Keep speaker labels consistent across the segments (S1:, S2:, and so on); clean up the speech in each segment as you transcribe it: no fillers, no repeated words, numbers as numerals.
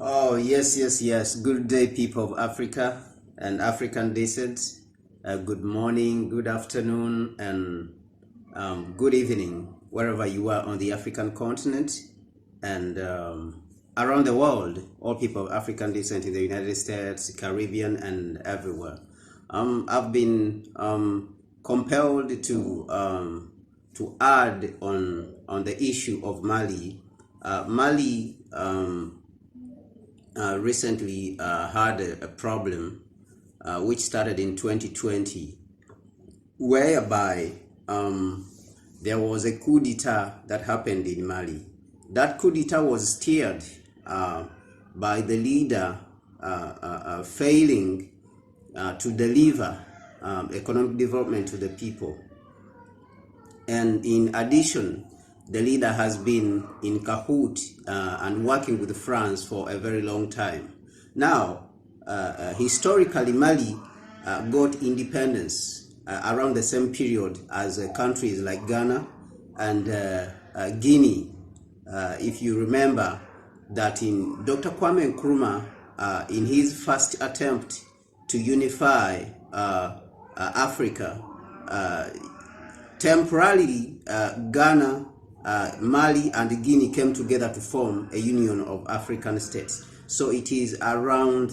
S1: Oh, yes, yes, yes. Good day, people of Africa and African descent. Good morning, good afternoon, and good evening, wherever you are on the African continent and around the world. All people of African descent in the United States, Caribbean, and everywhere. I've been compelled to add on the issue of Mali. Mali. Recently had a problem which started in 2020, whereby there was a coup d'etat that happened in Mali. That coup d'etat was steered by the leader failing to deliver economic development to the people. And in addition, the leader has been in cahoot and working with France for a very long time. Now, historically, Mali got independence around the same period as countries like Ghana and Guinea. If you remember that in Dr. Kwame Nkrumah, in his first attempt to unify Africa, temporarily Ghana, Mali and Guinea came together to form a union of African states. So it is around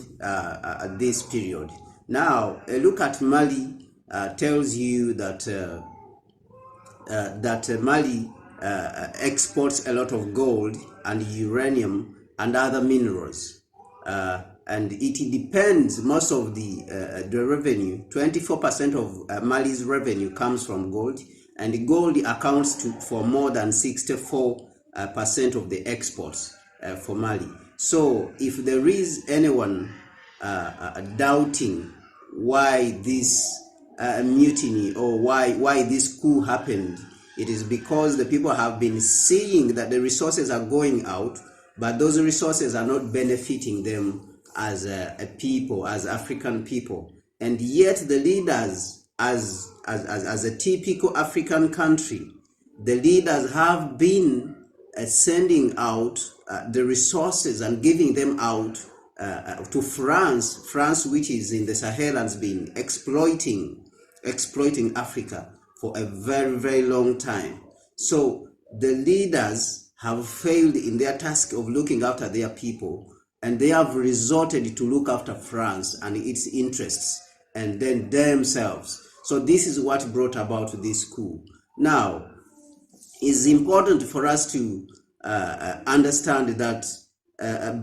S1: this period. Now, a look at Mali tells you that Mali exports a lot of gold and uranium and other minerals. And it depends, most of the revenue, 24% of Mali's revenue comes from gold, and gold accounts for more than 64% of the exports for Mali. So if there is anyone doubting why this mutiny or why this coup happened, it is because the people have been seeing that the resources are going out, but those resources are not benefiting them as a people, as African people. And yet the leaders, as a typical African country, the leaders have been sending out the resources and giving them out to France, which is in the Sahel, has been exploiting Africa for a very, very long time. So the leaders have failed in their task of looking after their people, and they have resorted to look after France and its interests, and then themselves. So this is what brought about this coup. Now, it's important for us to understand that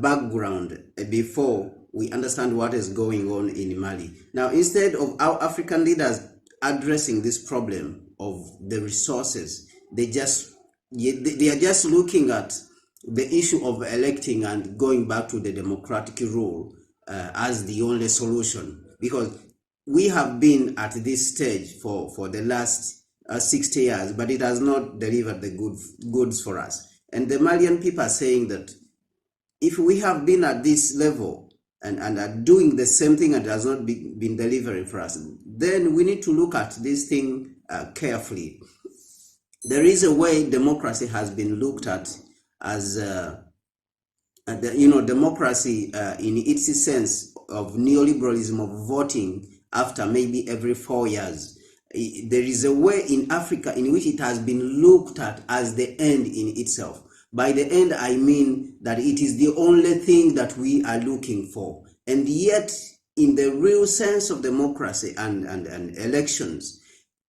S1: background before we understand what is going on in Mali. Now, instead of our African leaders addressing this problem of the resources, they are just looking at the issue of electing and going back to the democratic rule as the only solution, because we have been at this stage for the last 60 years, but it has not delivered the goods for us. And the Malian people are saying that if we have been at this level and are doing the same thing and has not been delivering for us, then we need to look at this thing carefully. There is a way democracy has been looked at as democracy in its sense of neoliberalism, of voting after maybe every 4 years. There is a way in Africa in which it has been looked at as the end in itself. By the end, I mean that it is the only thing that we are looking for. And yet, in the real sense of democracy and elections,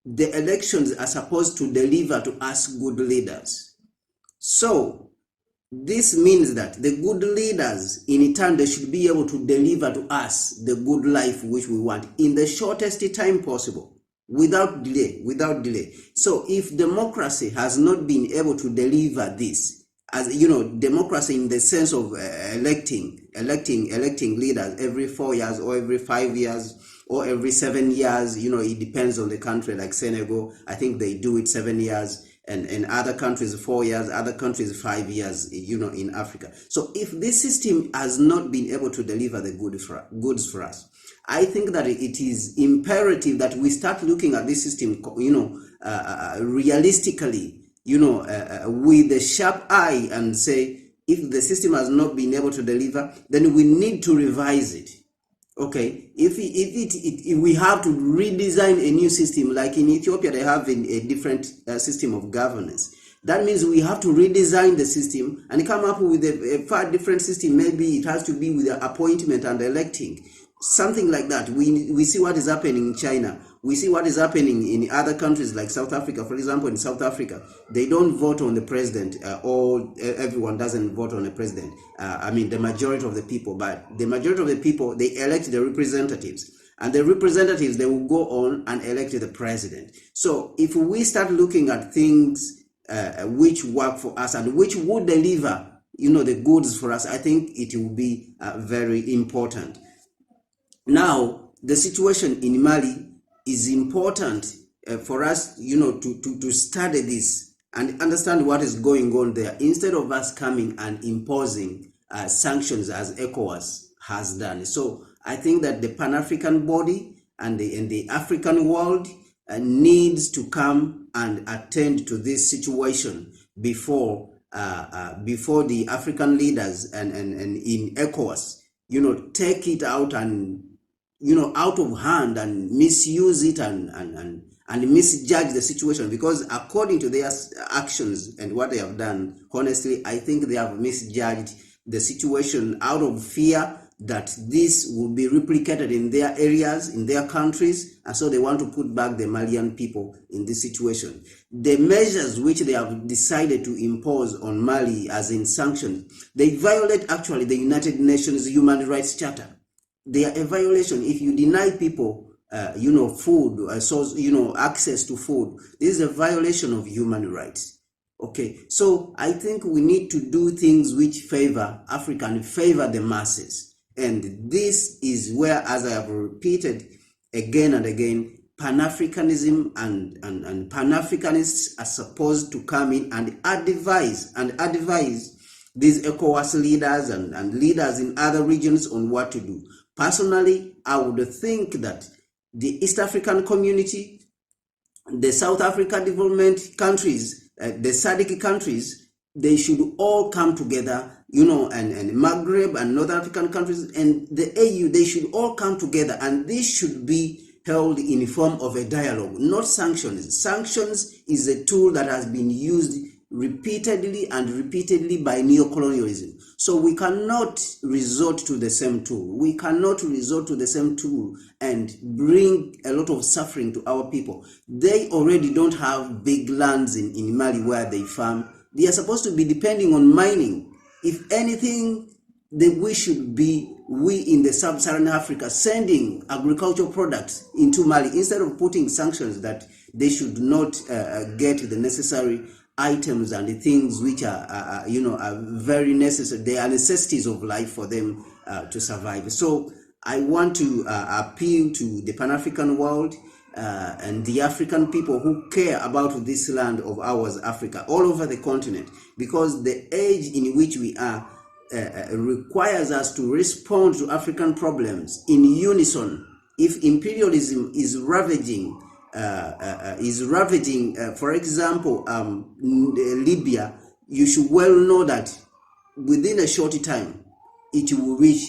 S1: the elections are supposed to deliver to us good leaders. So, this means that the good leaders, in turn, they should be able to deliver to us the good life which we want in the shortest time possible, without delay. So if democracy has not been able to deliver this, as you know, democracy in the sense of electing leaders every 4 years or every 5 years or every 7 years, it depends on the country. Like Senegal, I think they do it 7 years. And other countries 4 years, other countries 5 years, in Africa. So if this system has not been able to deliver the goods for us, I think that it is imperative that we start looking at this system, realistically, with a sharp eye and say, if the system has not been able to deliver, then we need to revise it. Okay, if we have to redesign a new system, like in Ethiopia, they have a different system of governance. That means we have to redesign the system and come up with a far different system. Maybe it has to be with the appointment and electing, something like that. We see what is happening in China. We see what is happening in other countries like South Africa. For example, in South Africa, they don't vote on the president, or everyone doesn't vote on the president. I mean, the majority of the people, but the majority of the people, they elect the representatives. And the representatives, they will go on and elect the president. So if we start looking at things which work for us and which would deliver, the goods for us, I think it will be very important. Now, the situation in Mali is important for us, to study this and understand what is going on there, instead of us coming and imposing sanctions as ECOWAS has done. So I think that the Pan-African body and the African world needs to come and attend to this situation before the African leaders and in ECOWAS, take it out and out of hand and misuse it and misjudge the situation, because according to their actions and what they have done, honestly, I think they have misjudged the situation out of fear that this will be replicated in their areas, in their countries, and so they want to put back the Malian people in this situation. The measures which they have decided to impose on Mali, as in sanctions, they violate actually the United Nations Human Rights Charter. They are a violation. If you deny people, food, access to food, this is a violation of human rights. Okay, so I think we need to do things which favor Africa and favor the masses. And this is where, as I have repeated again and again, Pan-Africanism and Pan-Africanists are supposed to come in and advise these ECOWAS leaders and leaders in other regions on what to do. Personally, I would think that the East African community, the South African development countries, the SADC countries, they should all come together, and Maghreb and North African countries and the AU, they should all come together, and this should be held in the form of a dialogue, not sanctions. Sanctions is a tool that has been used repeatedly by neocolonialism. So we cannot resort to the same tool. We cannot resort to the same tool and bring a lot of suffering to our people. They already don't have big lands in Mali where they farm. They are supposed to be depending on mining. If anything, we in the sub-Saharan Africa sending agricultural products into Mali instead of putting sanctions that they should not get the necessary items and the things which are very necessary. They are necessities of life for them to survive. So I want to appeal to the Pan-African world and the African people who care about this land of ours, Africa, all over the continent, because the age in which we are requires us to respond to African problems in unison. If imperialism is ravaging, for example, Libya, you should well know that within a short time, it will reach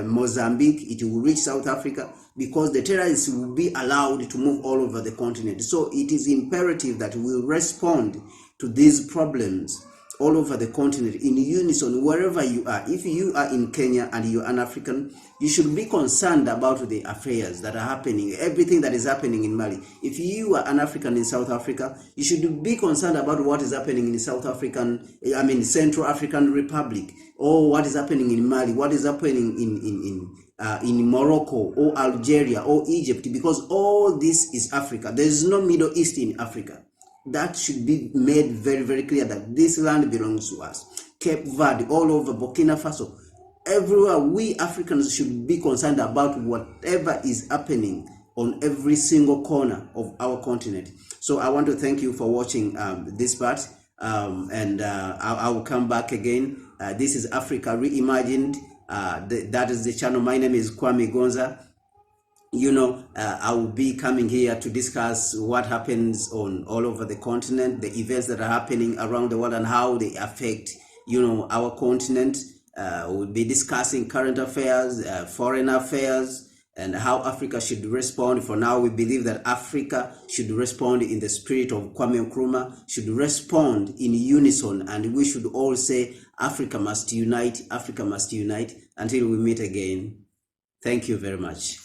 S1: Mozambique, it will reach South Africa, because the terrorists will be allowed to move all over the continent. So it is imperative that we respond to these problems all over the continent in unison, wherever you are. If you are in Kenya and you're an African, you should be concerned about the affairs that are happening, everything that is happening in Mali. If you are an African in South Africa, you should be concerned about what is happening in Central African Republic, or what is happening in Mali, what is happening in Morocco or Algeria or Egypt, because all this is Africa. There is no Middle East in Africa. That should be made very, very clear that this land belongs to us. Cape Verde, all over Burkina Faso, everywhere, we Africans should be concerned about whatever is happening on every single corner of our continent. So I want to thank you for watching this part, and I will come back again. This is Africa Reimagined. That is the channel. My name is Kwame Gonza. I will be coming here to discuss what happens on all over the continent, the events that are happening around the world, and how they affect our continent. We'll be discussing current affairs, foreign affairs, and how Africa should respond. For now, we believe that Africa should respond in the spirit of Kwame Nkrumah, should respond in unison, and we should all say, Africa must unite, Africa must unite. Until we meet again, thank you very much.